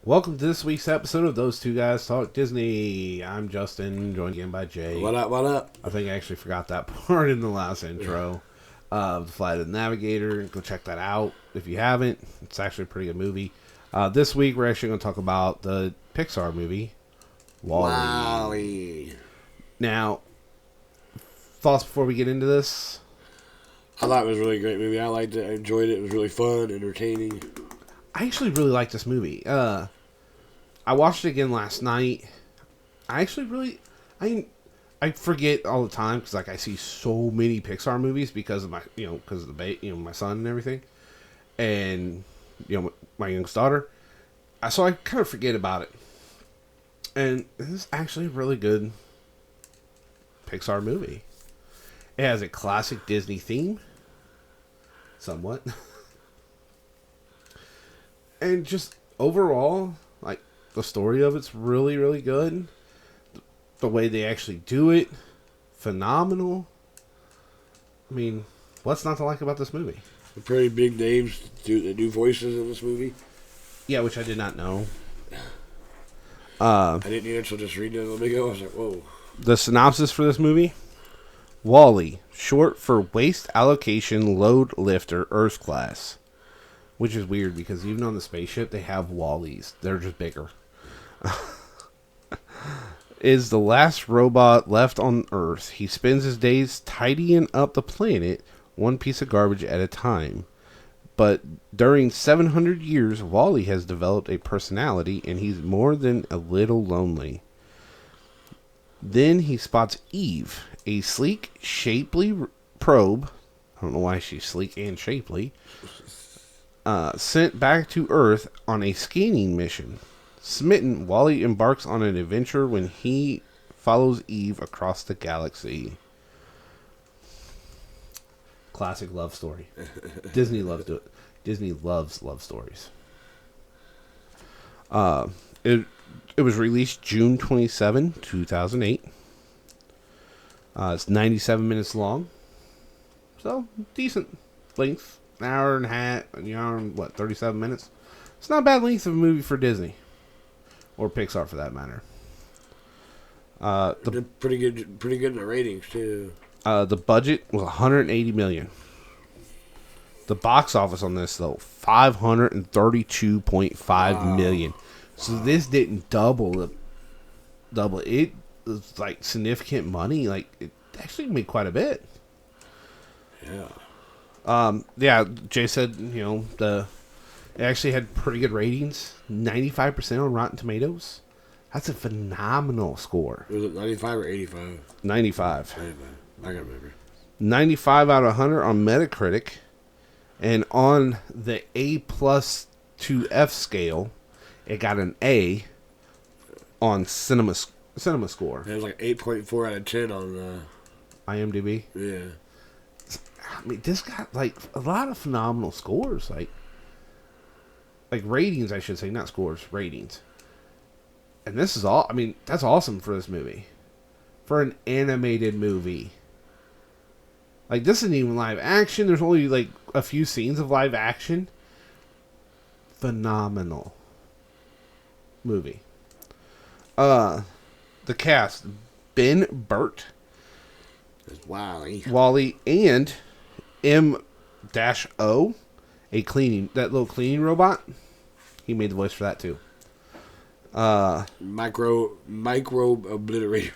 Welcome to this week's episode of Those Two Guys Talk Disney. I'm Justin, joined again by Jay. What up, what up? I think I actually forgot that part in the last intro. The Flight of the Navigator. Go check that out if you haven't. It's actually a pretty good movie. This week we're actually going to talk about the Pixar movie, WALL-E. Now, thoughts before we get into this? I thought it was a really great movie. I liked it. I enjoyed it. It was really fun, entertaining. I actually really like this movie. I watched it again last night. I actually really... I forget all the time because I see so many Pixar movies because of my because of the my son and everything, and my youngest daughter. So I kind of forget about it. And this is actually a really good Pixar movie. It has a classic Disney theme, somewhat, and just overall, like the story of it's really really good. The way they actually do it, phenomenal. I mean, what's not to like about this movie? The pretty big names that do voices in this movie. Yeah, which I did not know. I didn't either until just reading it a little bit ago. I was like, whoa. The synopsis for this movie? WALL-E, short for Waste Allocation Load Lifter Earth Class. Which is weird because even on the spaceship, they have WALL-Es. They're just bigger. Is the last robot left on Earth. He spends his days tidying up the planet, one piece of garbage at a time. But during 700 years, WALL-E has developed a personality, and he's more than a little lonely. Then he spots Eve, a sleek, shapely probe. I don't know why she's sleek and shapely. Sent back to Earth on a scanning mission. Smitten, WALL-E embarks on an adventure when he follows Eve across the galaxy. Classic love story. Disney loves love stories. It was released June 27, 2008. It's 97 minutes long. So, decent length. An hour and a half, 37 minutes? It's not a bad length of a movie for Disney. Or Pixar, for that matter. They're pretty good in the ratings too. The budget was $180 million. The box office on this though, $532.5 million. So this didn't double it. It was like significant money. Like it actually made quite a bit. Yeah. Jay said it actually had pretty good ratings. 95% on Rotten Tomatoes. That's a phenomenal score. Was it 95 or 85? 95. 95. I can remember. 95 out of 100 on Metacritic. And on the A+ to F scale, it got an A on Cinema Score. It was like 8.4 out of 10 on IMDb. Yeah. I mean, this got like a lot of phenomenal scores. Like ratings, I should say, not scores, ratings. And this is all, I mean, that's awesome for this movie. For an animated movie. Like, this isn't even live action. There's only, like, a few scenes of live action. Phenomenal movie. The cast, Ben Burt, WALL-E. WALL-E, and M-O, that little cleaning robot. He made the voice for that too. Micro obliterator.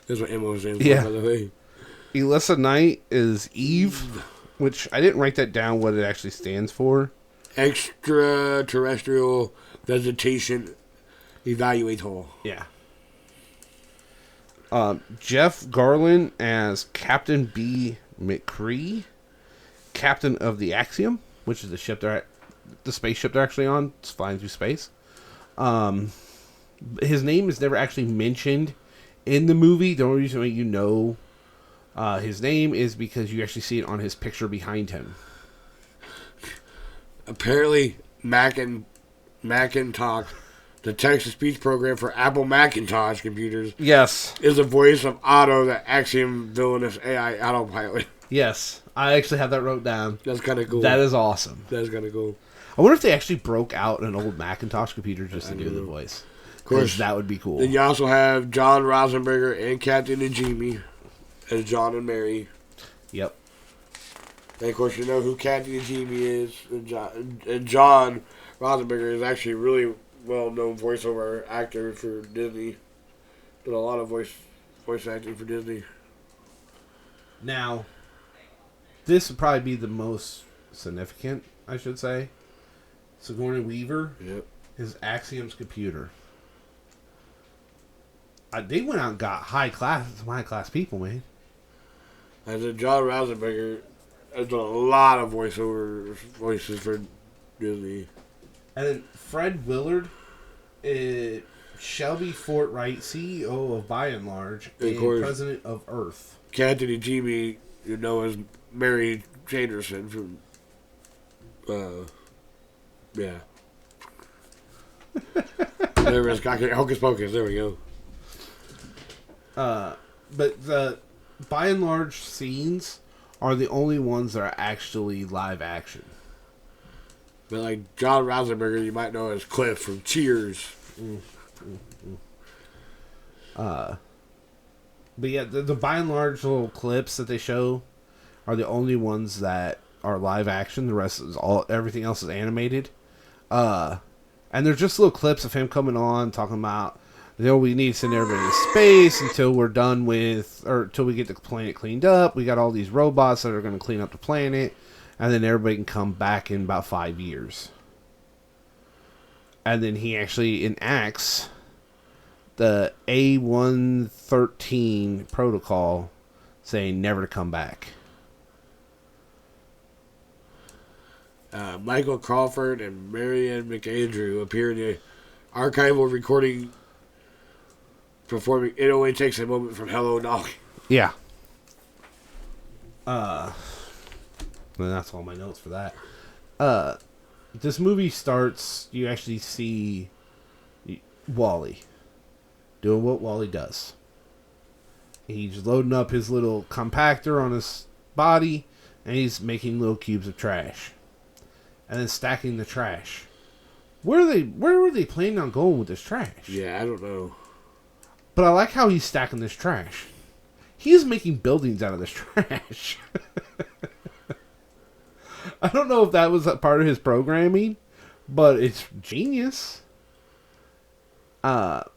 That's what M.O. stands for, Yeah. by the way. Elissa Knight is Eve, which I didn't write that down what it actually stands for. Extraterrestrial Vegetation Evaluator. Yeah. Jeff Garland as Captain B. McCree, captain of the Axiom, which is the spaceship they're actually on. It's flying through space. His name is never actually mentioned in the movie. The only reason his name is because you actually see it on his picture behind him. Apparently, Macintosh, the text-to-speech program for Apple Macintosh computers, Yes. is the voice of Otto, the Axiom villainous AI autopilot. Yes. I actually have that wrote down. That's kind of cool. That is awesome. That's kind of cool. I wonder if they actually broke out an old Macintosh computer just to do the voice. Of course, that would be cool. Then you also have John Rosenberger and Captain Najimy as John and Mary. Yep. And of course, you know who Captain Najimy is. And John Rosenberger is actually a really well-known voiceover actor for Disney. Did a lot of voice acting for Disney. Now, this would probably be the most significant, I should say. Sigourney Weaver is Axiom's computer. They went out and got high class people, man. And then John Rosenberger has done a lot of voices for Disney. And then Fred Willard, Shelby Fortright, CEO of By and Large, and President of Earth. Captain Najimy, you know, as Mary Janderson from, yeah. There is Hocus Pocus. There we go. But the By and Large scenes are the only ones that are actually live action. But like John Rosenberger, you might know as Cliff from Cheers. But yeah, the By and Large little clips that they show are the only ones that are live action. The rest is everything else is animated. And they're just little clips of him coming on talking about, we need to send everybody to space until we're done with, or until we get the planet cleaned up. We got all these robots that are going to clean up the planet, and then everybody can come back in about 5 years. And then he actually enacts the A113 protocol saying never to come back. Michael Crawford and Marianne McAndrew appear in the archival recording performing It Only Takes a Moment from Hello Dolly. Yeah. And that's all my notes for that. This movie starts, you actually see Wally doing what Wally does. He's loading up his little compactor on his body, and he's making little cubes of trash. And then stacking the trash. Where were they planning on going with this trash? Yeah, I don't know. But I like how he's stacking this trash. He's making buildings out of this trash. I don't know if that was a part of his programming, but it's genius. But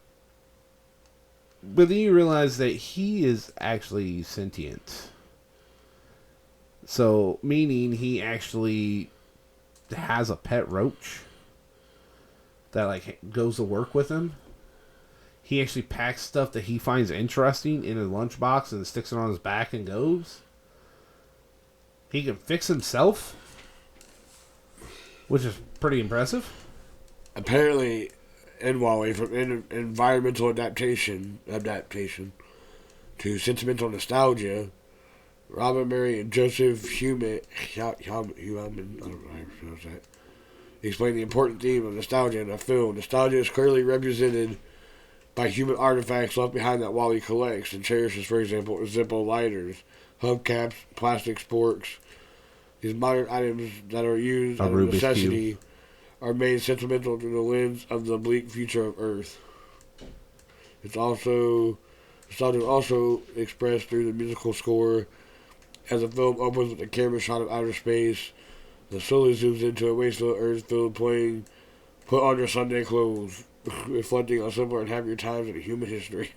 then you realize that he is actually sentient. So, meaning he actually has a pet roach that like goes to work with him. He actually packs stuff that he finds interesting in a lunchbox and sticks it on his back and goes. He can fix himself, which is pretty impressive. Apparently, in Wally, from environmental adaptation to sentimental nostalgia, Robert, Mary, and Joseph Heumann, I don't know how to pronounce that, explain the important theme of nostalgia in the film. Nostalgia is clearly represented by human artifacts left behind that Wally collects and cherishes, for example, Zippo lighters, hubcaps, plastic sporks. These modern items that are used out of necessity are made sentimental through the lens of the bleak future of Earth. Nostalgia is also expressed through the musical score. As the film opens with a camera shot of outer space, the slowly zooms into a wasteful Earth filled playing "Put On Your Sunday Clothes," reflecting on simpler and happier times in human history.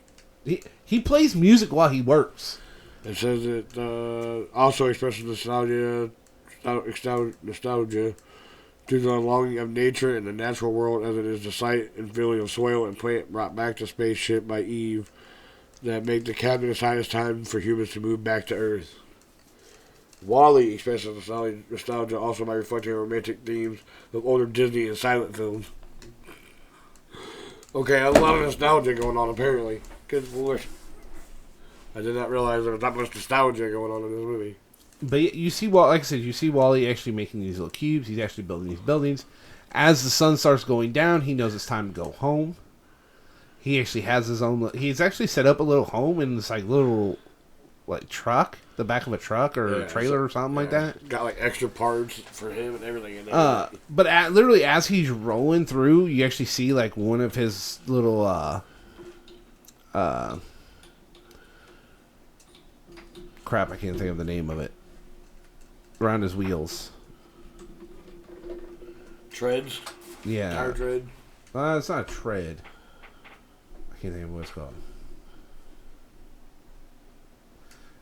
He plays music while he works. It says it also expresses nostalgia through the longing of nature and the natural world, as it is the sight and feeling of soil and plant brought back to spaceship by Eve that make the captain decide it's time for humans to move back to Earth. Wall-E expresses nostalgia also by reflecting romantic themes of older Disney and silent films. Okay, a lot of nostalgia going on apparently. Good lord. I did not realize there was that much nostalgia going on in this movie. But you see, like I said, you see Wall-E actually making these little cubes. He's actually building these buildings. As the sun starts going down, he knows it's time to go home. He actually has his own. He's actually set up a little home in this like little truck, the back of a truck or a trailer or something like that. Got like extra parts for him and everything in there. But literally as he's rolling through, you actually see like one of his little crap, I can't think of the name of it. Around his wheels. Treads? Yeah. Tire tread? It's not a tread. I can't think of what it's called.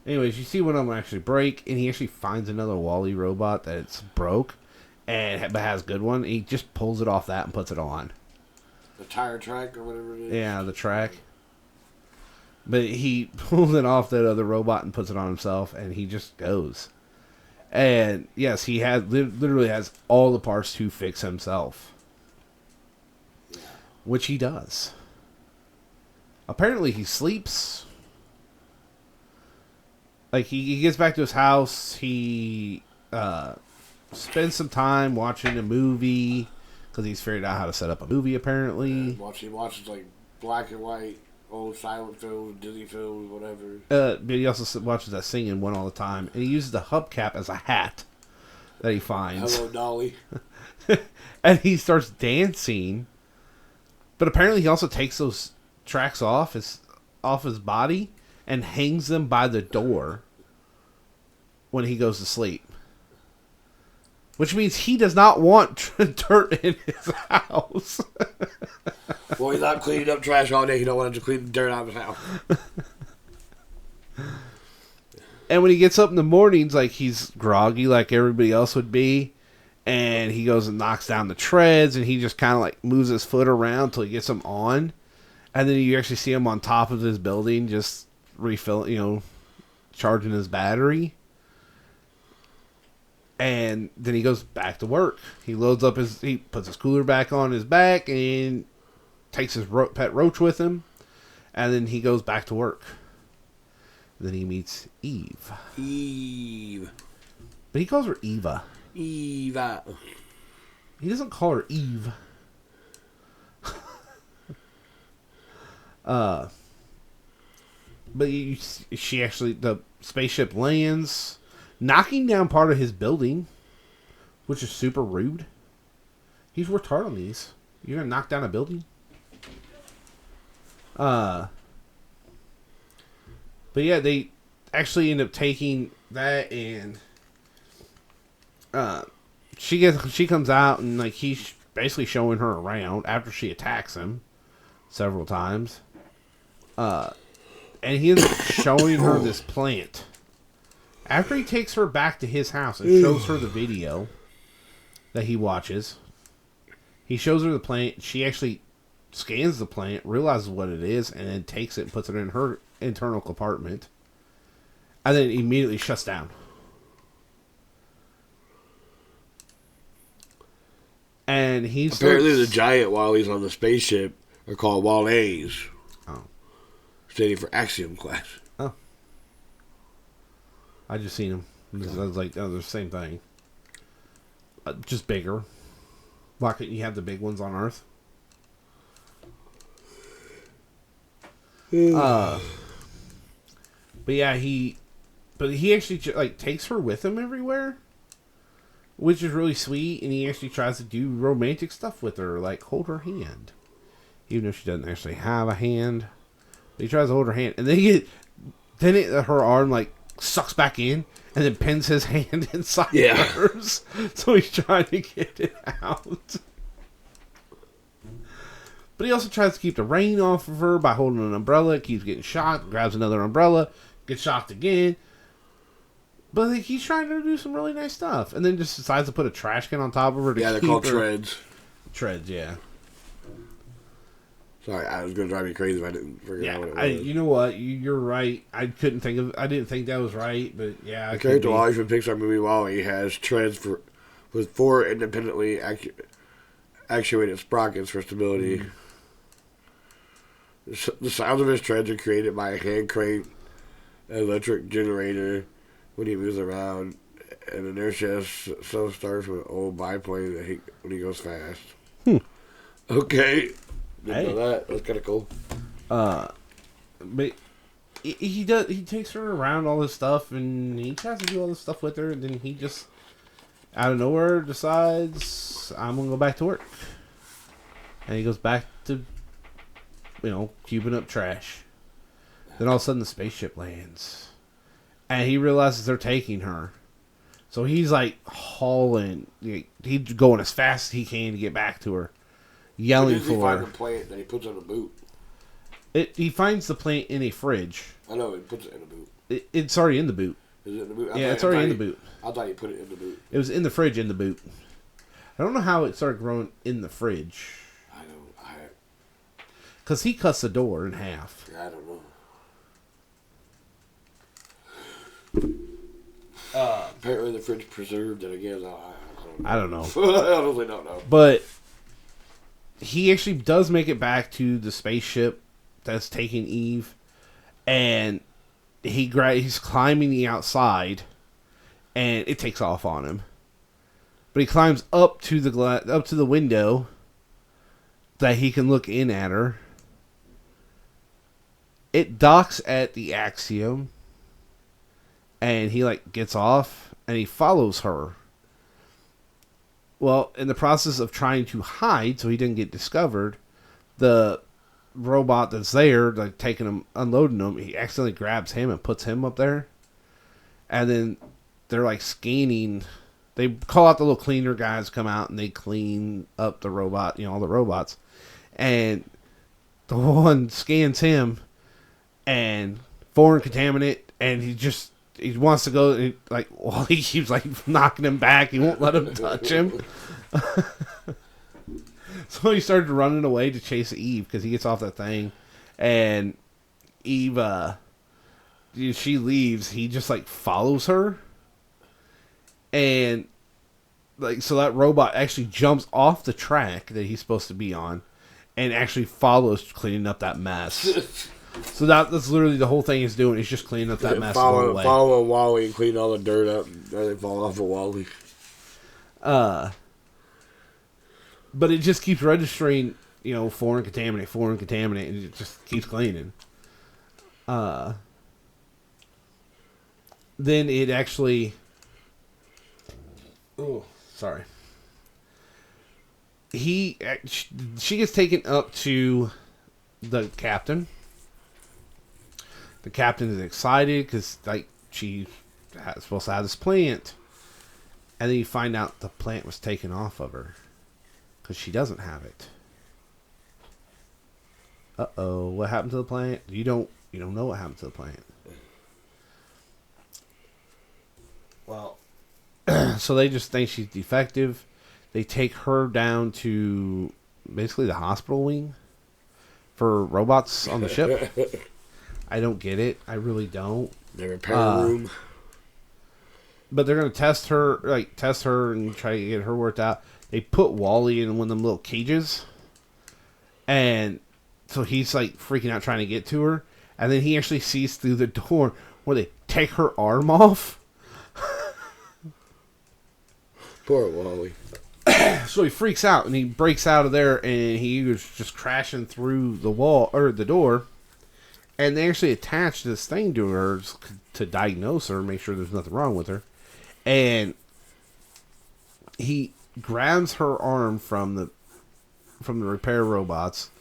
Anyways, you see one of them actually break, and he actually finds another Wall-E robot that's broke, but has a good one. And he just pulls it off that and puts it on. The tire track or whatever it is? Yeah, the track. But he pulls it off that other robot and puts it on himself, and he just goes. And yes, he literally has all the parts to fix himself. Yeah. Which he does. Apparently he sleeps. Like, he gets back to his house. He spends some time watching a movie. Because he's figured out how to set up a movie, apparently. Yeah, he watches, like, black and white, old silent films, Disney films, whatever. But he also watches that singing one all the time. And he uses the hubcap as a hat that he finds. Hello, Dolly. And he starts dancing. But apparently he also takes those tracks off his body and hangs them by the door when he goes to sleep. Which means he does not want dirt in his house. Well, he's not cleaning up trash all day. He don't want him to clean the dirt out of his house. And when he gets up in the mornings, like, he's groggy like everybody else would be. And he goes and knocks down the treads, and he just kind of like moves his foot around until he gets them on. And then you actually see him on top of his building just refilling, charging his battery. And then he goes back to work. He he puts his cooler back on his back and takes his pet roach with him. And then he goes back to work. Then he meets Eve. But he calls her Eva. Eva. He doesn't call her Eve. But the spaceship lands, knocking down part of his building, which is super rude. He's worked hard on these. You're gonna knock down a building? But yeah, they actually end up taking that, and she comes out, and like he's basically showing her around after she attacks him several times. And he ends up showing her this plant. After he takes her back to his house and shows her the video that he watches, he shows her the plant. She actually scans the plant, realizes what it is, and then takes it and puts it in her internal compartment. And then it immediately shuts down. And apparently the giant Wallies on the spaceship are called Wall-A's. Oh. Standing for Axiom Class. Oh. I just seen them. I was like, oh, they're the same thing. Just bigger. Why couldn't you have the big ones on Earth? But yeah, he actually like takes her with him everywhere, which is really sweet. And he actually tries to do romantic stuff with her, like hold her hand, even though she doesn't actually have a hand. But he tries to hold her hand, and then her arm like sucks back in, and then pins his hand inside hers. So he's trying to get it out. But he also tries to keep the rain off of her by holding an umbrella. Keeps getting shocked. Grabs another umbrella. Gets shocked again. But like, he's trying to do some really nice stuff. And then just decides to put a trash can on top of her. Yeah, they're called treads. Treads, yeah. Sorry, I was going to drive me crazy if I didn't figure out what it was. You know what? You're right. I didn't think that was right, but yeah. The character Wall-E from Pixar movie Wall-E has treads with 4 independently actuated sprockets for stability. Mm. The sounds of his treads are created by a hand crank electric generator when he moves around, and inertia so starts with old biplane when he goes fast. Okay. Didn't know that. That's kind of cool. But he does. He takes her around all this stuff, and he tries to do all this stuff with her, and then he just out of nowhere decides I'm gonna go back to work, and he goes back to cubing up trash. Then all of a sudden the spaceship lands, and he realizes they're taking her. So he's like hauling. He's going as fast as he can to get back to her, yelling for her. He finds the plant that he puts in a boot. He finds the plant in a fridge. I know, he puts it in a boot. It's already in the boot. Is it in the boot? It's already in the boot. I thought he put it in the boot. It was in the fridge in the boot. I don't know how it started growing in the fridge. Because he cuts the door in half. I don't know. Apparently the fridge preserved it again. I don't know. I honestly don't know. But he actually does make it back to the spaceship that's taking Eve, and he's climbing the outside, and it takes off on him. But he climbs up to the window that he can look in at her. It docks at the Axiom, and he gets off, and he follows her. Well, in the process of trying to hide so he didn't get discovered, the robot that's there, taking him, unloading him, he accidentally grabs him and puts him up there. And then they're scanning. They call out the little cleaner guys, come out, and they clean up the robot, all the robots. And the one scans him, and foreign contaminant, and he wants to go, and while he keeps knocking him back, he won't let him touch him. So he started running away to chase Eve because he gets off that thing, and Eve, she leaves. He just follows her, and so that robot actually jumps off the track that he's supposed to be on, and actually follows, cleaning up that mess. So that's literally the whole thing he's doing. He's just cleaning up that mess. Follow Wally and clean all the dirt up, and they fall off of Wally. But it just keeps registering, foreign contaminant, and it just keeps cleaning. Then it actually... Oh, sorry. She gets taken up to the captain. The captain is excited because, she's supposed to have this plant. And then you find out the plant was taken off of her. Because she doesn't have it. Uh-oh, what happened to the plant? You don't know what happened to the plant. Well, so they just think she's defective. They take her down to basically the hospital wing for robots on the ship. I don't get it. I really don't. The repair room. But they're going to test her and try to get her worked out. They put Wally in one of them little cages. And so he's freaking out trying to get to her. And then he actually sees through the door where they take her arm off. Poor Wally. So he freaks out and he breaks out of there, and he was just crashing through the wall or the door. And they actually attached this thing to her to diagnose her, make sure there's nothing wrong with her. And he grabs her arm from the repair robots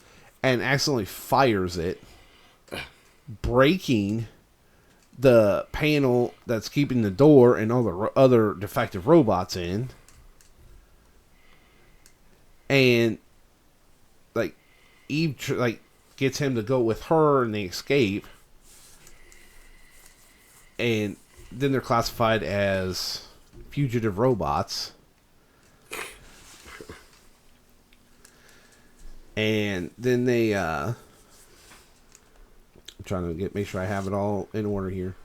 and accidentally fires it, breaking the panel that's keeping the door and all the other defective robots in. And Eve gets him to go with her, and they escape. And then they're classified as fugitive robots. And then they I'm trying to make sure I have it all in order here.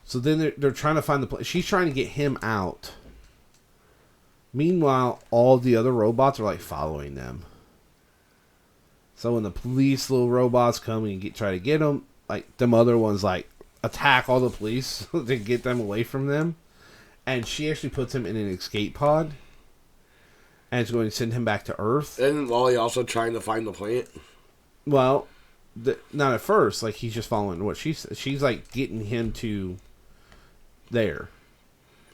So then they're trying to find she's trying to get him out. Meanwhile, all the other robots are following them. So when the police little robots come and try to get them, them other ones attack all the police to get them away from them. And she actually puts him in an escape pod. And it's going to send him back to Earth. Isn't Wally also trying to find the plant? Well, not at first. Like, he's just following what she says. She's like getting him to there,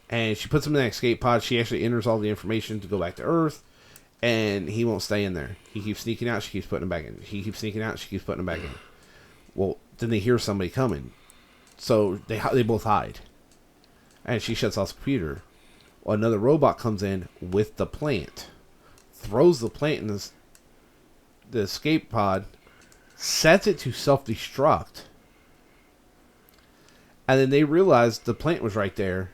and she puts him in that escape pod. She actually enters all the information to go back to Earth, and he won't stay in there. He keeps sneaking out. She keeps putting him back in. He keeps sneaking out. She keeps putting him back in. Well, then they hear somebody coming, so they both hide, and she shuts off the computer. Well, another robot comes in with the plant, throws the plant in the escape pod, sets it to self-destruct, and then they realize the plant was right there,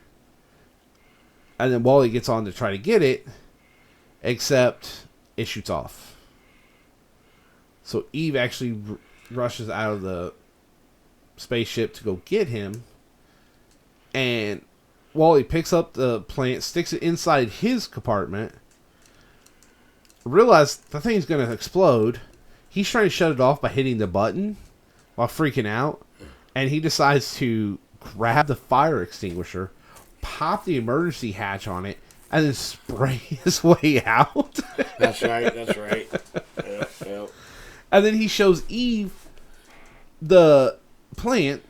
and then Wally gets on to try to get it, except it shoots off. So Eve actually rushes out of the spaceship to go get him, and Wally picks up the plant, sticks it inside his compartment, realizes the thing's going to explode. He's trying to shut it off by hitting the button while freaking out, and he decides to grab the fire extinguisher, pop the emergency hatch on it, and then spray his way out. That's right. Yep. And then he shows Eve the plant.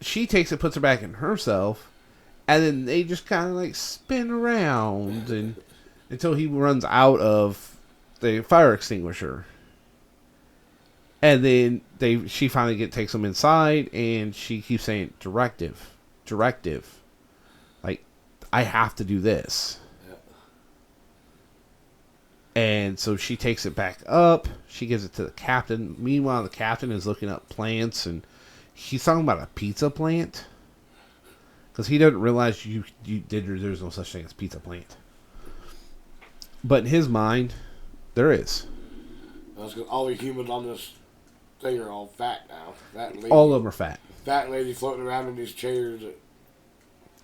She takes it, puts it back in herself, and then they just kind of like spin around and until he runs out of the fire extinguisher. And then she finally takes him inside, and she keeps saying, directive. Like, I have to do this. And so she takes it back up. She gives it to the captain. Meanwhile, the captain is looking up plants, and he's talking about a pizza plant. Because he doesn't realize there's no such thing as pizza plant. But in his mind, there is. That's because all the humans on this thing are all fat now. Fat lady, all of them are fat. Fat lady floating around in these chairs.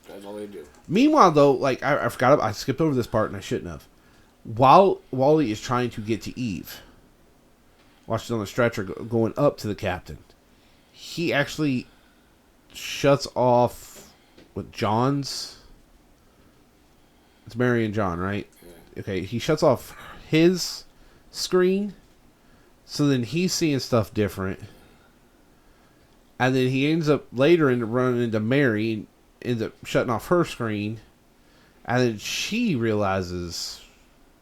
That's all they do. Meanwhile, though, like I forgot, I skipped over this part, and I shouldn't have. While Wally is trying to get to Eve, while she's on the stretcher going up to the captain, he actually shuts off with John's. It's Mary and John, right? Yeah. Okay, he shuts off his screen, so then he's seeing stuff different, and then he ends up later running into Mary and ends up shutting off her screen, and then she realizes,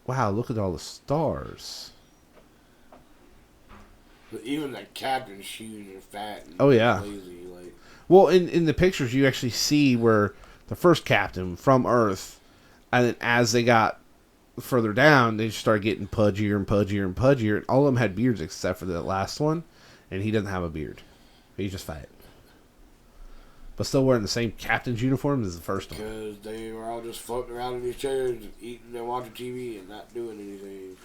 wow, look at all the stars. But even the captain's shoes are fat and lazy. Like. Well, in the pictures, you actually see where the first captain from Earth, and then as they got further down, they just started getting pudgier and pudgier and pudgier. All of them had beards except for the last one, and he doesn't have a beard. He's just fat. But still wearing the same captain's uniform as the first one. Because they were all just floating around in these chairs, eating and watching TV and not doing anything.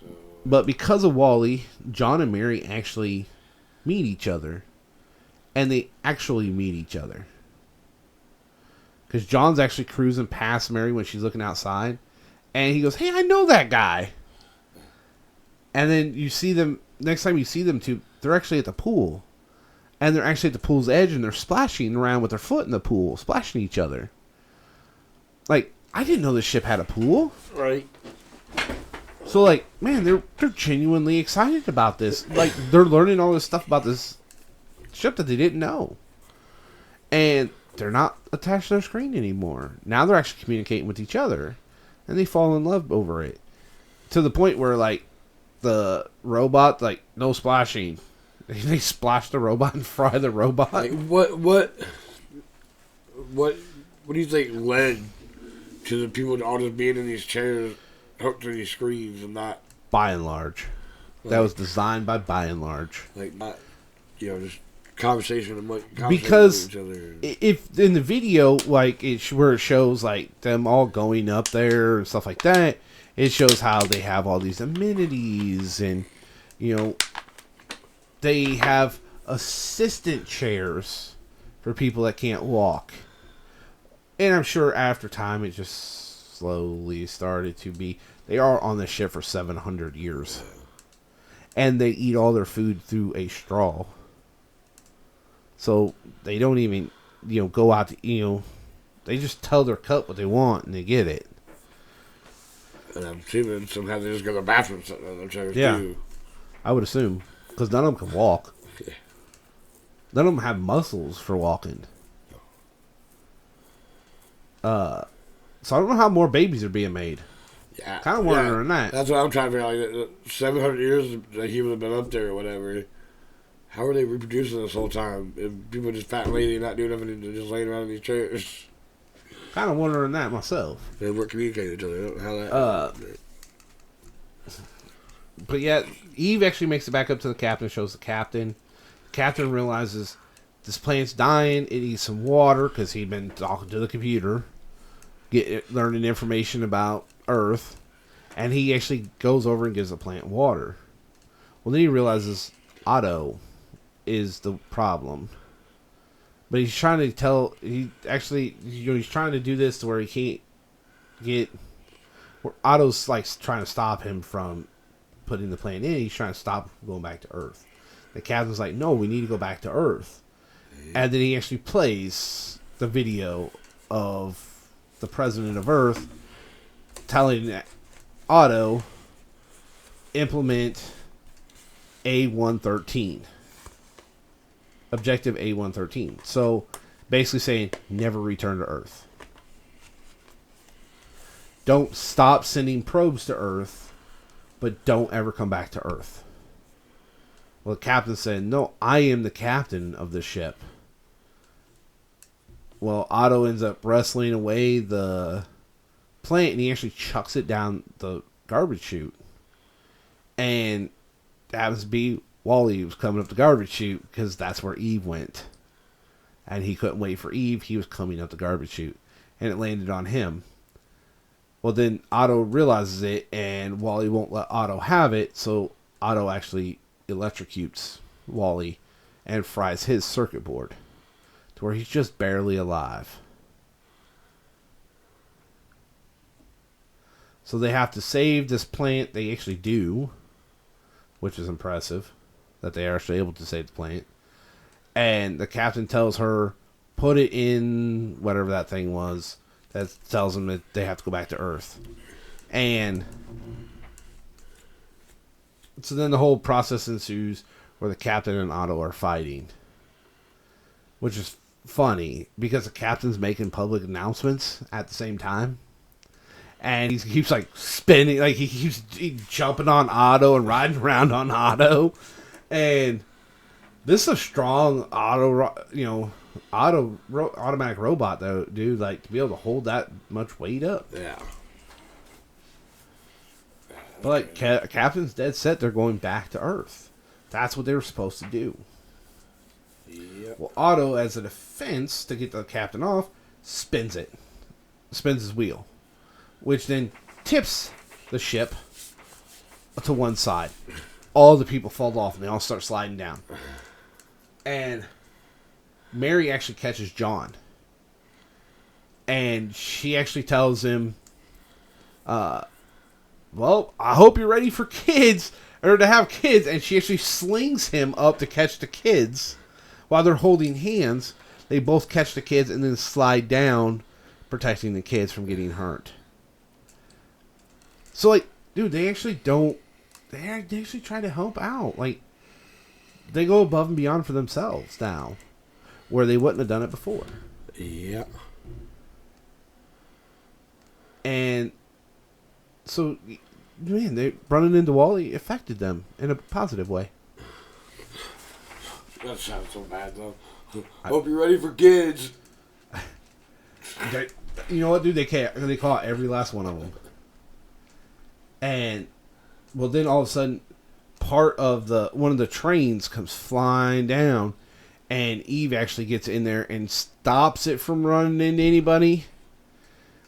So. But because of Wally, John and Mary actually meet each other. And they actually meet each other. Because John's actually cruising past Mary when she's looking outside. And he goes, hey, I know that guy. And then you see them, next time you see them two, they're actually at the pool. And they're actually at the pool's edge, and they're splashing around with their foot in the pool, splashing each other. Like, I didn't know this ship had a pool. Right. So, like, man, they're genuinely excited about this. Like, they're learning all this stuff about this ship that they didn't know. And they're not attached to their screen anymore. Now they're actually communicating with each other. And they fall in love over it. To the point where, like, the robot, like, no splashing. They splash the robot and fry the robot. Like, what do you think led to the people all just being in these chairs hooked to these screens and not... By and large. That was designed by and large. Like, not, just conversation because with each other. If in the video, like, where it shows, like, them all going up there and stuff like that, it shows how they have all these amenities and, they have assistant chairs for people that can't walk. And I'm sure after time it just slowly started to be... They are on the ship for 700 years. And they eat all their food through a straw. So they don't even, go out to, they just tell their cup what they want and they get it. And I'm assuming somehow they just go to the bathroom sitting on their chairs too. I would assume. Because none of them can walk. Yeah. None of them have muscles for walking. So I don't know how more babies are being made. Yeah. Kind of wondering that. That's what I'm trying to figure out. Like, 700 years that humans have been up there or whatever. How are they reproducing this whole time? And people just fat and lazy, not doing nothing, and just laying around in these chairs. Kind of wondering that myself. They weren't communicating with each other. I don't know how that. But yeah, Eve actually makes it back up to the captain, shows the captain. The captain realizes this plant's dying, it needs some water, because he'd been talking to the computer, learning information about Earth, and he actually goes over and gives the plant water. Well, then he realizes Otto is the problem. But he's trying to he's trying to do this to where he can't where Otto's like trying to stop him from putting the plant in. He's trying to stop him from going back to Earth. The captain's like, no, we need to go back to Earth. And then he actually plays the video of the president of Earth telling Otto implement A113. Objective A113. So basically saying never return to Earth. Don't stop sending probes to Earth, but don't ever come back to Earth. Well, the captain said, no, I am the captain of the ship. Well, Otto ends up wrestling away the plant, and he actually chucks it down the garbage chute. And it happens to be Wally was coming up the garbage chute, because that's where Eve went. And he couldn't wait for Eve. He was coming up the garbage chute. And it landed on him. Well, then Otto realizes it, and Wally won't let Otto have it, so Otto actually electrocutes Wally and fries his circuit board to where he's just barely alive. So they have to save this plant. They actually do, which is impressive that they are actually able to save the plant. And the captain tells her, put it in whatever that thing was that tells them that they have to go back to Earth. And so then the whole process ensues where the captain and Otto are fighting, which is funny because the captain's making public announcements at the same time. And he keeps like spinning, like he keeps jumping on Otto and riding around on Otto. And this is a strong automatic robot though, dude. Like to be able to hold that much weight up. Yeah. But like Captain's dead set, they're going back to Earth. That's what they were supposed to do. Yep. Well, Otto, as a defense to get the captain off, spins his wheel, which then tips the ship to one side. All the people fall off and they all start sliding down. And Mary actually catches John. And she actually tells him, well, I hope you're ready for kids, or to have kids. And she actually slings him up to catch the kids. While they're holding hands, they both catch the kids and then slide down, protecting the kids from getting hurt. So, like, dude, they actually don't... They actually try to help out. Like, they go above and beyond for themselves now, where they wouldn't have done it before. Yeah. And so, man, they running into Wally affected them in a positive way. That sounds so bad, though. Hope you're ready for kids. You know what, dude? They caught every last one of them. And, well, then all of a sudden, part of one of the trains comes flying down, and Eve actually gets in there and stops it from running into anybody.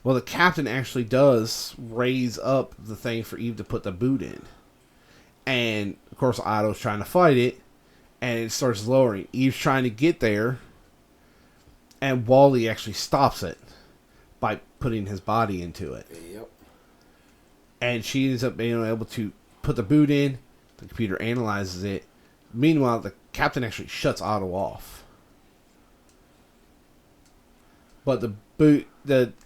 Well, the captain actually does raise up the thing for Eve to put the boot in. And, of course, Otto's trying to fight it, and it starts lowering. Eve's trying to get there, and Wally actually stops it by putting his body into it. Yep. And she ends up being able to put the boot in. The computer analyzes it. Meanwhile, the captain actually shuts Otto off. But the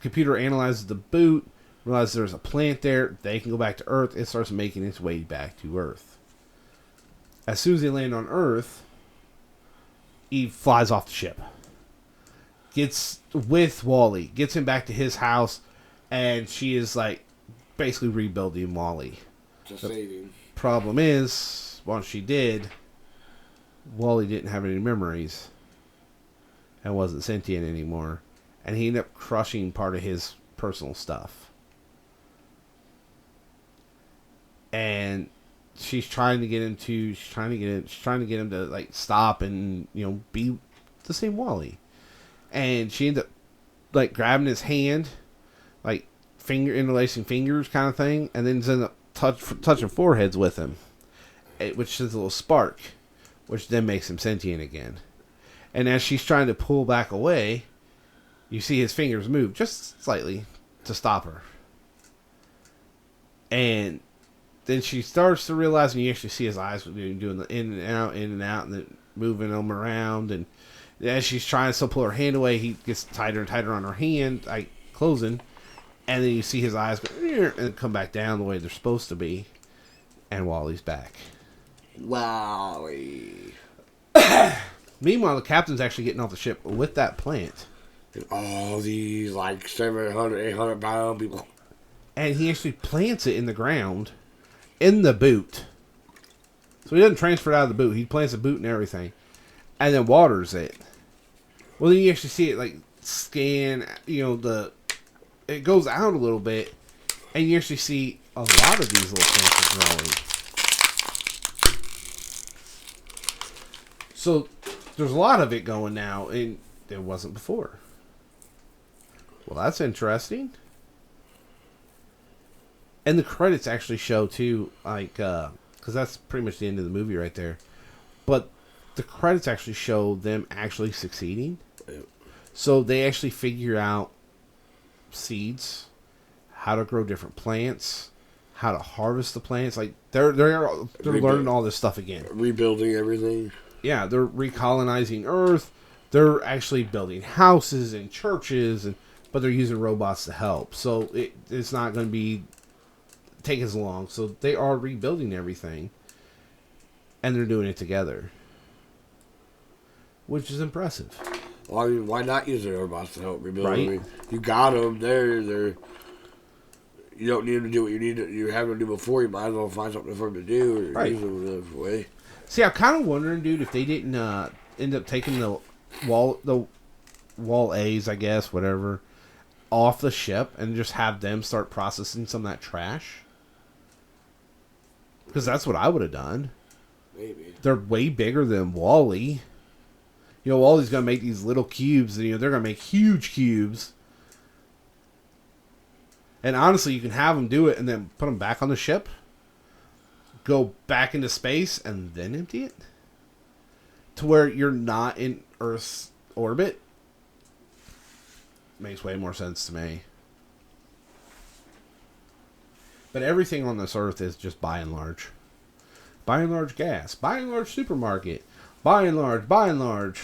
computer analyzes the boot, realizes there's a plant there. They can go back to Earth. It starts making its way back to Earth. As soon as they land on Earth, Eve flies off the ship. Gets with Wally, gets him back to his house, and she is like basically rebuilding Wally. Just saving. Problem is, once she did, Wally didn't have any memories and wasn't sentient anymore, and he ended up crushing part of his personal stuff. And she's trying to get him to like stop and be the same Wally. And she ended up like grabbing his hand, like interlacing fingers kind of thing, and then ended up touching foreheads with him, which sends a little spark, which then makes him sentient again. And as she's trying to pull back away, you see his fingers move just slightly to stop her. And then she starts to realize, and you actually see his eyes doing the in and out, and then moving them around. And as she's trying to still pull her hand away, he gets tighter and tighter on her hand, like closing. And then you see his eyes go and come back down the way they're supposed to be. And Wally's back. Wally. Meanwhile, the captain's actually getting off the ship with that plant. And all these like 700, 800 pound people. And he actually plants it in the ground, in the boot. So he doesn't transfer it out of the boot. He plants the boot and everything. And then waters it. Well, then you actually see it like scan, it goes out a little bit. And you actually see a lot of these little plants are growing. So there's a lot of it going now, and there wasn't before. Well, that's interesting. And the credits actually show too, like, because that's pretty much the end of the movie right there. But the credits actually show them actually succeeding. So they actually figure out seeds, how to grow different plants, how to harvest the plants. Like they're learning all this stuff again, rebuilding everything. Yeah, they're recolonizing Earth. They're actually building houses and churches, but they're using robots to help. So it's not going to take as long. So they are rebuilding everything, and they're doing it together, which is impressive. Well, I mean, why not use the robots to help rebuild? Right. I mean, you got them. They're. You don't need them to do what you have them to do before. You might as well find something for them to do, or use them in a different way. See, I'm kind of wondering, dude, if they didn't end up taking the wall A's, I guess, whatever, off the ship and just have them start processing some of that trash. Because that's what I would have done. Maybe. They're way bigger than Wall-E. Wall-E's going to make these little cubes, and they're going to make huge cubes. And honestly, you can have them do it and then put them back on the ship, go back into space, and then empty it to where you're not in Earth's orbit. Makes way more sense to me. But everything on this Earth is just by and large gas, by and large supermarket, by and large.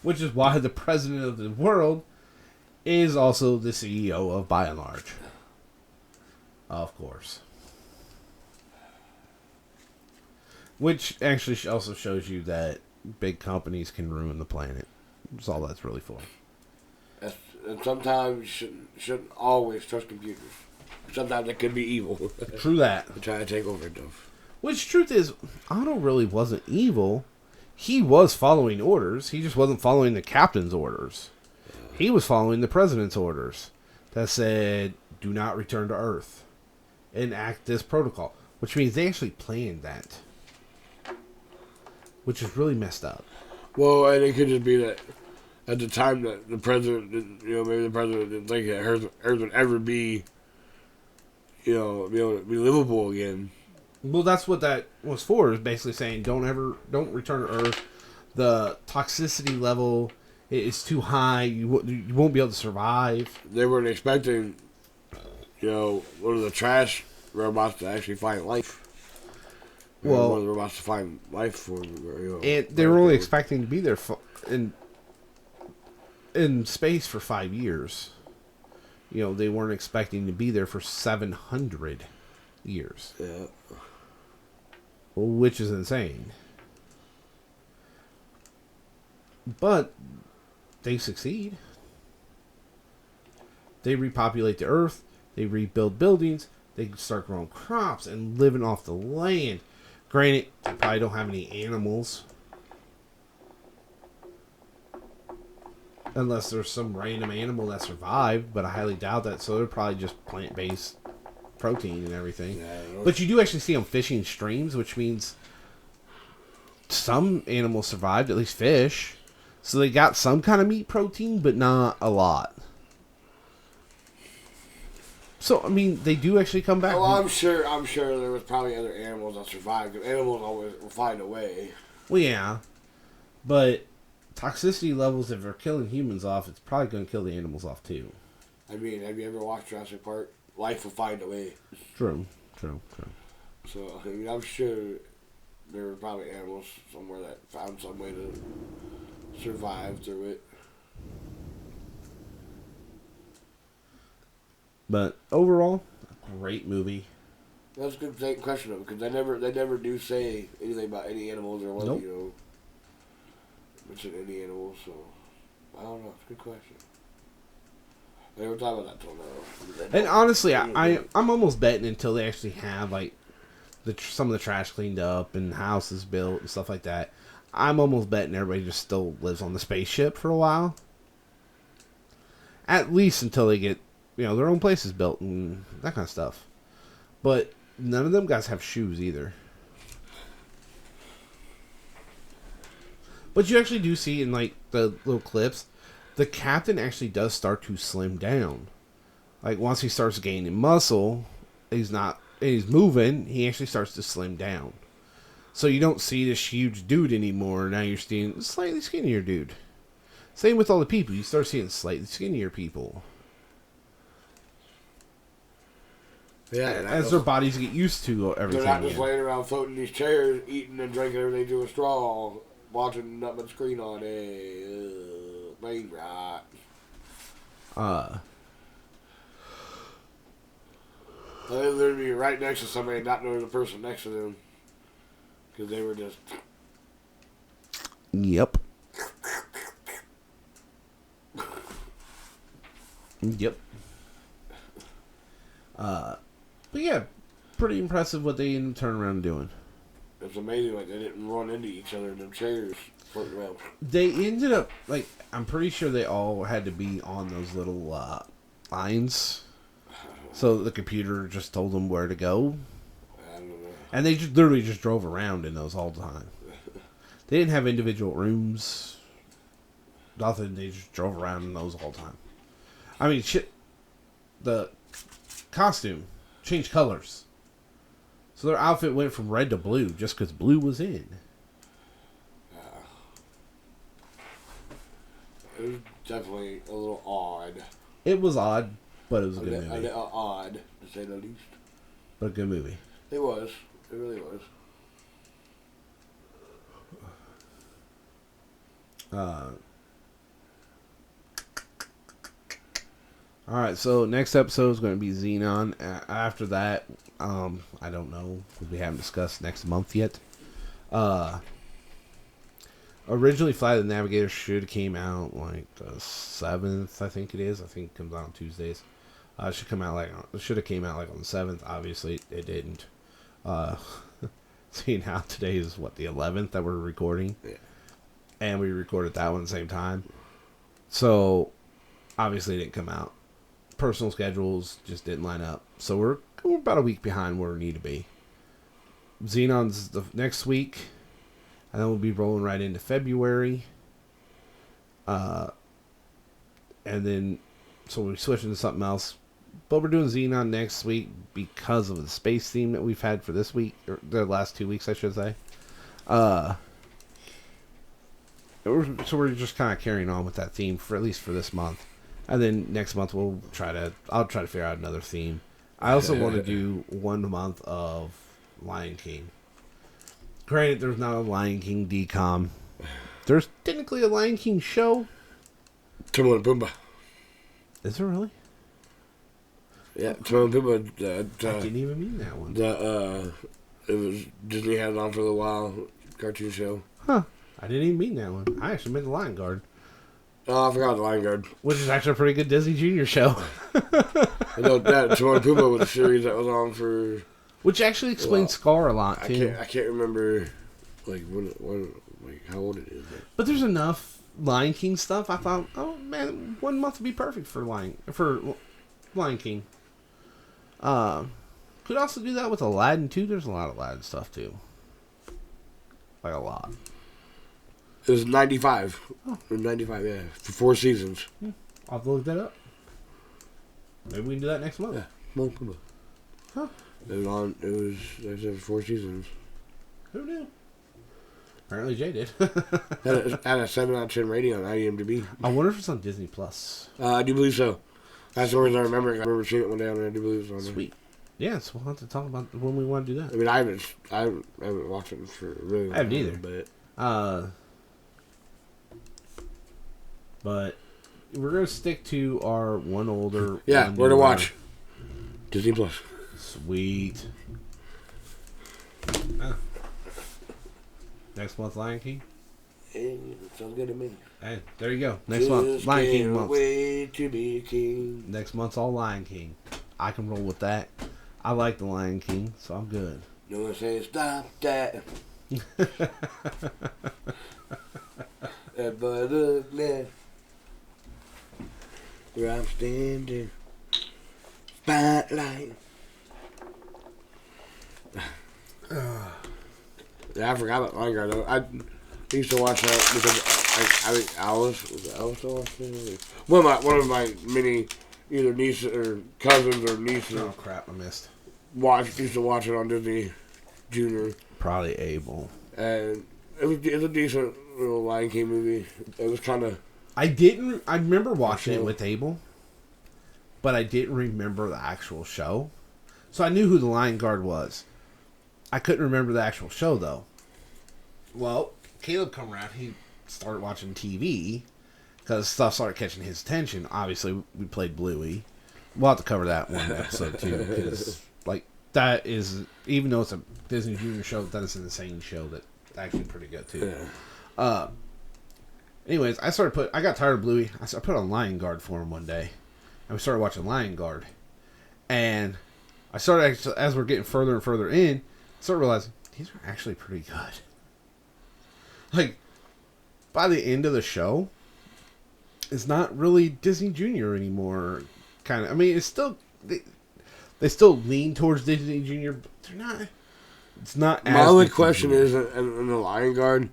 Which is why the president of the world is also the CEO of By and Large. Of course. Which actually also shows you that big companies can ruin the planet. That's all that's really for. And sometimes you shouldn't always trust computers. Sometimes it could be evil. True that. They're trying to take over stuff. Which, truth is, Otto really wasn't evil. He was following orders. He just wasn't following the captain's orders. He was following the president's orders that said, do not return to Earth. Enact this protocol. Which means they actually planned that. Which is really messed up. Well, and it could just be that at the time that the president didn't, maybe the president didn't think that Earth would ever be, be able to be livable again. Well, that's what that was for, is basically saying don't return to Earth. The toxicity level is too high. You won't be able to survive. They weren't expecting, one of the trash robots to actually find life. Well, one of the robots to find life for them. And they were only expecting to be there in space for 5 years. They weren't expecting to be there for 700 years. Yeah. which is insane. But they succeed. They repopulate the earth. They rebuild buildings. They start growing crops and living off the land. Granted, they probably don't have any animals. Unless there's some random animal that survived, but I highly doubt that. So they're probably just plant-based protein and everything. Yeah, but you do actually see them fishing streams, which means some animals survived, at least fish. So they got some kind of meat protein, but not a lot. So, I mean, they do actually come back. Well, I'm sure there was probably other animals that survived. Animals always will find a way. Well, yeah. But toxicity levels, if they're killing humans off, it's probably going to kill the animals off, too. I mean, have you ever watched Jurassic Park? Life will find a way. True. So, I mean, I'm sure there were probably animals somewhere that found some way to survive through it. But overall, great movie. That's a good question though, because they never do say anything about any animals or what mention any animals. So I don't know. It's a good question. They were talking about that till now. And honestly, I'm almost betting until they actually have like some of the trash cleaned up and houses built and stuff like that. I'm almost betting everybody just still lives on the spaceship for a while. At least until they get, their own places built and that kind of stuff. But none of them guys have shoes either. But you actually do see in like the little clips, the captain actually does start to slim down. Like once he starts gaining muscle, he's moving, he actually starts to slim down. So you don't see this huge dude anymore. Now you're seeing a slightly skinnier dude. Same with all the people. You start seeing slightly skinnier people. Yeah, as their bodies get used to everything. They're not just laying around floating in these chairs, eating and drinking everything through a straw, watching nothing but screen all day. Brain rot. They literally be right next to somebody and not know there's a person next to them. Because they were just... Yep. Yep. But yeah, pretty impressive what they ended up turning around and doing. It's amazing, like, they didn't run into each other in them chairs floating around. They ended up, like, I'm pretty sure they all had to be on those little lines. So the computer just told them where to go. I don't know. And they just literally just drove around in those all the time. They didn't have individual rooms. Nothing. They just drove around in those all the time. I mean, shit. The costume changed colors. So their outfit went from red to blue just because blue was in. It was definitely a little odd. It was odd, but it was a good movie. Odd, to say the least. But a good movie. It was. It really was. Alright, so next episode is going to be Xenon. After that, I don't know. We haven't discussed next month yet. Originally, Flight of the Navigator should have came out like the 7th, I think it is. I think it comes out on Tuesdays. It should have came out like on the 7th. Obviously, it didn't. Seeing how today is what, the 11th that we're recording, yeah. And we recorded that one at the same time. So obviously, it didn't come out. Personal schedules just didn't line up. So we're about a week behind where we need to be. Xenon's the next week. And then we'll be rolling right into February. And then, so we'll be switching to something else. But we're doing Xenon next week because of the space theme that we've had for this week. Or the last 2 weeks, I should say. So we're just kind of carrying on with that theme for at least for this month. And then next month I'll try to figure out another theme. I also want to do 1 month of Lion King. Granted, there's not a Lion King DCOM. There's technically a Lion King show. Timon and Pumbaa. Is there really? Yeah, Timon and Pumbaa. I didn't even mean that one. It was Disney had it on for a little while. Cartoon show. Huh. I didn't even mean that one. I actually meant The Lion Guard. Oh, I forgot the Lion Guard. Which is actually a pretty good Disney Junior show. I know that Timon and Pumbaa was a series that was on for. Which actually explains Scar a lot too. I can't remember, like how old it is. But there's enough Lion King stuff. I thought, oh man, 1 month would be perfect for Lion King. Could also do that with Aladdin too. There's a lot of Aladdin stuff too. Like a lot. It was 95. Oh. 95, yeah. For 4 seasons. I'll have to look that up. Maybe we can do that next month. Yeah. Huh. It was on. It was. I said 4 seasons. Who knew? Apparently Jay did. had a 7 out of 10 rating on IMDb. I wonder if it's on Disney Plus. I do believe so. That's the reason I remember. I remember seeing it one day, and I do believe it was on there. Sweet. Yeah, so we'll have to talk about when we want to do that. I mean, I haven't watched it for a really long time. I haven't either. But we're gonna stick to our one older. Yeah, we're to watch Disney Plus. Sweet. Next month, Lion King. Hey, sounds good to me. Hey, there you go. Next month, Lion King month. Wait to be king. Next month's all Lion King. I can roll with that. I like the Lion King, so I'm good. No one say stop that. But look left, where I'm standing. Spotlight. Yeah, I forgot about Lion Guard though. I used to watch that because I think Alice still watching it? One of my many either nieces or cousins or nieces. Oh crap! I missed. Used to watch it on Disney Junior. Probably Abel. And it's a decent little Lion King movie. It was kind of. I remember watching it with Abel, but I didn't remember the actual show. So I knew who the Lion Guard was. I couldn't remember the actual show though. Well, Caleb come around. He started watching TV because stuff started catching his attention. Obviously, we played Bluey. We'll have to cover that one episode too, because that is, even though it's a Disney Junior show, that is an insane show that's actually pretty good too. Yeah. Anyways, I got tired of Bluey. I put on Lion Guard for him one day, and we started watching Lion Guard. And I started, as we're getting further and further in, I started realizing these are actually pretty good. Like, by the end of the show, it's not really Disney Junior anymore. Kind of. I mean, it's still they still lean towards Disney Junior, but they're not. It's not. My only question is, in the Lion Guard,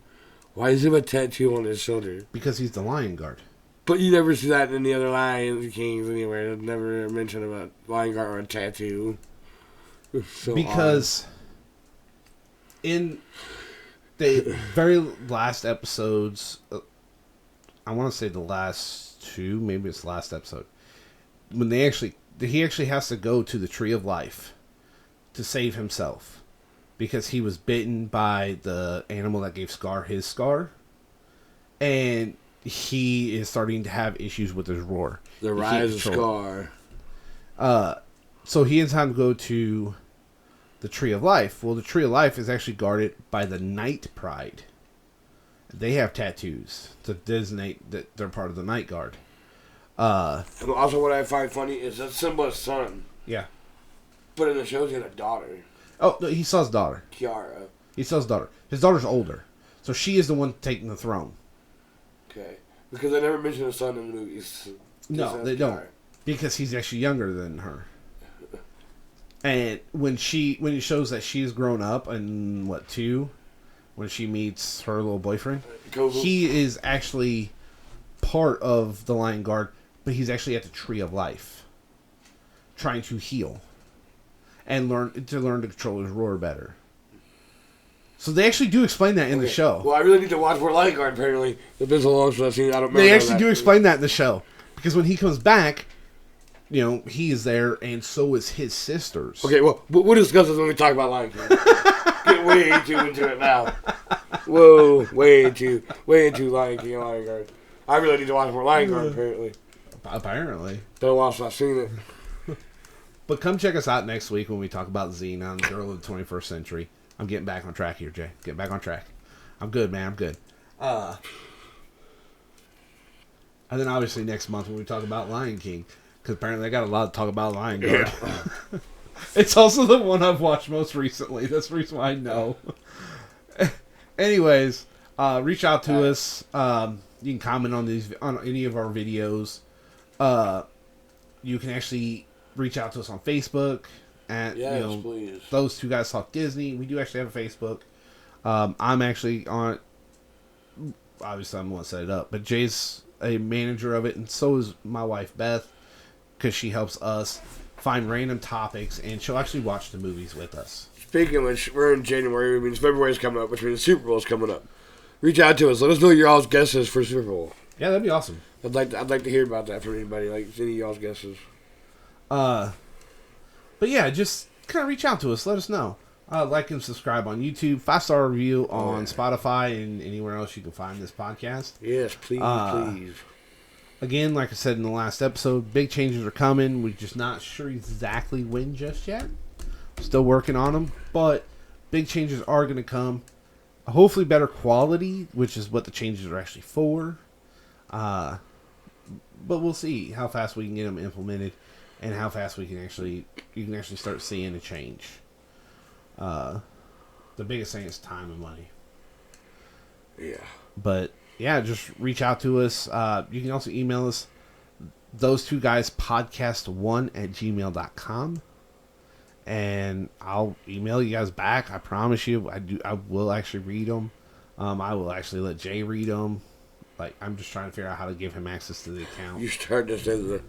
why is he have a tattoo on his shoulder? Because he's the Lion Guard. But you never see that in the other Lion Kings anywhere. There's never mention about Lion Guard or a tattoo. So because in the very last episodes, I want to say the last 2, maybe it's the last episode, when he actually has to go to the Tree of Life to save himself because he was bitten by the animal that gave Scar his scar, and he is starting to have issues with his roar. The rise of Scar. So he ends up to go to the Tree of Life. Well, the Tree of Life is actually guarded by the Night Pride. They have tattoos to designate that they're part of the Night Guard. And also, what I find funny is that Simba's son. Yeah. But in the show, he had a daughter. Oh, no, he saw his daughter. Kiara. He saw his daughter. His daughter's older. So she is the one taking the throne. Okay. Because they never mention the son in the movies. No, they don't. Because he's actually younger than her. And when it shows that she's grown up in, 2? When she meets her little boyfriend. He is actually part of the Lion Guard, but he's actually at the Tree of Life. Trying to heal. And learn to control his roar better. So they actually do explain that in the show. Well, I really need to watch more Lion Guard, apparently. It's been so long since I've seen it. I don't remember. They actually do explain that in the show. Because when he comes back, he is there, and so is his sisters. Okay, well, we'll discuss this when we talk about Lion King. Get way too into it now. Whoa, way too Lion King and Lion Guard. I really need to watch more Lion Guard, apparently. Apparently. Been a while since I've seen it. But come check us out next week when we talk about Xenon, Girl of the 21st Century. I'm getting back on track here, Jay. Getting back on track. I'm good, man. I'm good. And then obviously next month when we talk about Lion King, because apparently I got a lot to talk about Lion Guard. Yeah. It's also the one I've watched most recently. That's the reason why I know. Anyways, reach out to us. You can comment on any of our videos. You can actually reach out to us on Facebook at please. Those Two Guys Talk Disney. We do actually have a Facebook. I'm actually on. Obviously, I'm the one to set it up, but Jay's a manager of it, and so is my wife Beth, because she helps us find random topics, and she'll actually watch the movies with us. Speaking of which, we're in January. Which means February's coming up, which means the Super Bowl's coming up. Reach out to us. Let us know your all's guesses for Super Bowl. Yeah, that'd be awesome. I'd like to hear about that from anybody. Like any of y'all's guesses. But yeah, just kind of reach out to us. Let us know. Like and subscribe on YouTube. 5-star review on Spotify and anywhere else you can find this podcast. Yes, please, please. Again, like I said in the last episode, big changes are coming. We're just not sure exactly when just yet. Still working on them, but big changes are going to come. Hopefully better quality, which is what the changes are actually for. But we'll see how fast we can get them implemented and how fast you can actually start seeing a change. The biggest thing is time and money. Yeah. But yeah, just reach out to us. You can also email us, those two guys podcast1@gmail.com, and I'll email you guys back. I promise you, I will actually read them. I will actually let Jay read them. Like, I'm just trying to figure out how to give him access to the account. You started to say the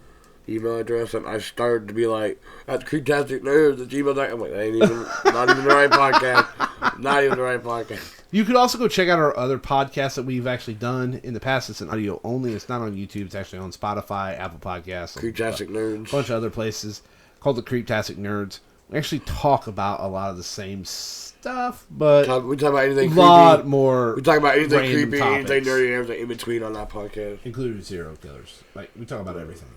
email address, and I started to be like, at creeptasticnerds@gmail.com. I'm like, that ain't even, not even the right podcast. Not even the right podcast. You could also go check out our other podcasts that we've actually done in the past. It's an audio only. It's not on YouTube. It's actually on Spotify, Apple Podcasts, Creeptastic Nerds, a bunch of other places, called the Creeptastic Nerds. We actually talk about a lot of the same stuff, but we talk about anything creepy. A lot more. We talk about anything creepy, topics, anything nerdy, and everything in between on that podcast, including serial killers. Like, we talk about everything.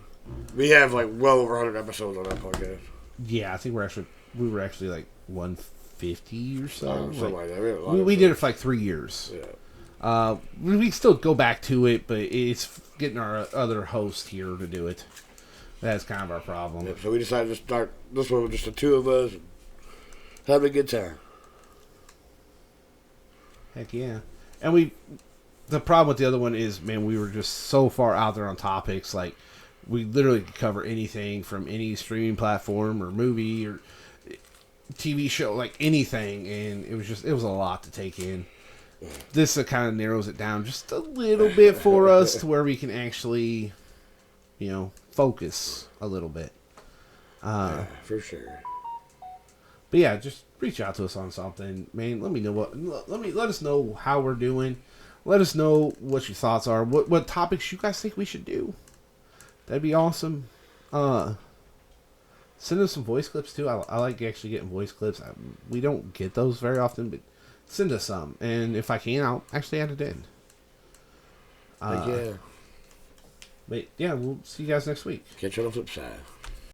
We have like well over 100 episodes on that podcast. Yeah, I think we were actually like 150 or so. Something like that. We did it for like 3 years. Yeah. We still go back to it, but it's getting our other host here to do it. That's kind of our problem. Yeah, so we decided to start this one with just the two of us and have a good time. Heck yeah. And the problem with the other one is, man, we were just so far out there on topics. Like, we literally could cover anything from any streaming platform or movie or TV show, like anything. And it was a lot to take in. This kind of narrows it down just a little bit for us to where we can actually, focus a little bit. For sure. But yeah, just reach out to us on something, man. Let me know let us know how we're doing. Let us know what your thoughts are. What topics you guys think we should do. That'd be awesome. Send us some voice clips too. I like actually getting voice clips. We don't get those very often, but send us some, and if I can, I'll actually add it in. Yeah. But yeah, we'll see you guys next week. Catch you on the flip side.